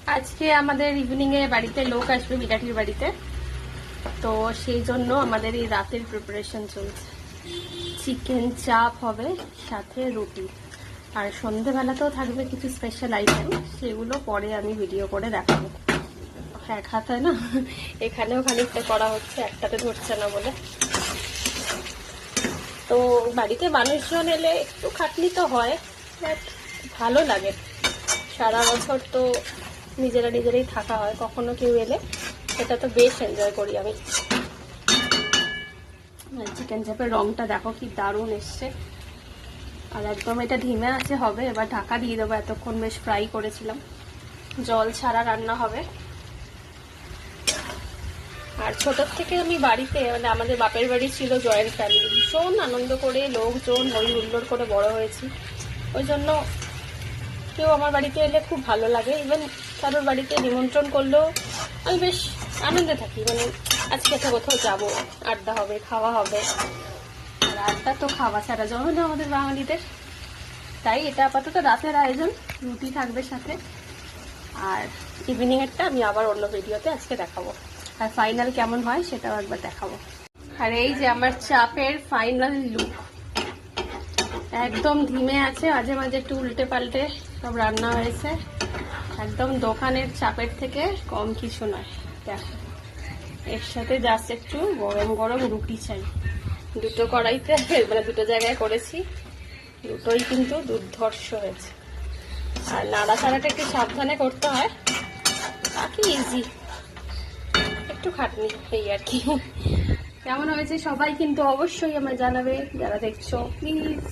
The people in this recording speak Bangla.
আজকে আমাদের ইভিনিংয়ে বাড়িতে লোক আসবে, বিরাটির বাড়িতে। তো সেই জন্য আমাদের এই রাতের প্রিপারেশন চলছে। চিকেন চাপ হবে, সাথে রুটি। আর সন্ধেবেলাতেও থাকবে কিছু স্পেশাল আইটেম, সেগুলো পরে আমি ভিডিও করে দেখাবো। এক হাতে না, এখানেও খানিকটা করা হচ্ছে, একটাতে ধরছে না বলে। তো বাড়িতে মানুষজন এলে একটু খাটনি তো হয়, বাট ভালো লাগে। সারা বছর তো নিজেরাই থাকা হয়, কখনো কেউ এলে এটা তো বেশ এনজয় করি আমি। চিকেন চাপের রংটা দেখো কি দারুণ এসছে। আর একদম এটা ধিমে আছে হবে, এবার ঢাকা দিয়ে দেবো। এতক্ষণ বেশ ফ্রাই করেছিলাম। জল ছাড়া রান্না হবে। আর ছোটোর থেকে আমি বাড়িতে, মানে আমাদের বাপের বাড়ি ছিল জয়েন্ট ফ্যামিলি, ভীষণ আনন্দ করে লোকজন হই হুল্লোড় করে বড় হয়েছি। ওই জন্য কেউ আমার বাড়িতে এলে খুব ভালো লাগে। ইভেন কারোর বাড়িতে নিমন্ত্রণ করলেও আমি বেশ আনন্দে থাকি। মানে আজকে একটা কোথাও যাবো, আড্ডা হবে, খাওয়া হবে। আর আড্ডা তো খাওয়া ছাড়া জমে না আমাদের বাঙালিদের। তাই এটা আপাতত রাতের আয়োজন, রুটি থাকবে সাথে। আর ইভিনিংয়েরটা আমি আবার অন্য ভিডিওতে আজকে দেখাবো। আর ফাইনাল কেমন হয় সেটাও একবার দেখাবো। আর এই যে আমার চাপের ফাইনাল লুক। একদম ধিমে আছে, মাঝে মাঝে একটু উল্টে পাল্টে সব রান্না হয়েছে। একদম দোকানের চাপের থেকে কম কিছু নয়। দেখো, এর সাথে জাস্ট একটু গরম গরম রুটি চাই। দুটো কড়াইতে, মানে দুটো জায়গায় করেছি, দুটোই কিন্তু দুর্ধর্ষ হয়েছে। আর নাড়াচাড়াটা একটু সাবধানে করতে হয়, বাকি ইজি, একটু খাটনি এই আর কি। কেমন হয়েছে সবাই কিন্তু অবশ্যই আমায় জানাবে, যারা দেখছো প্লিজ।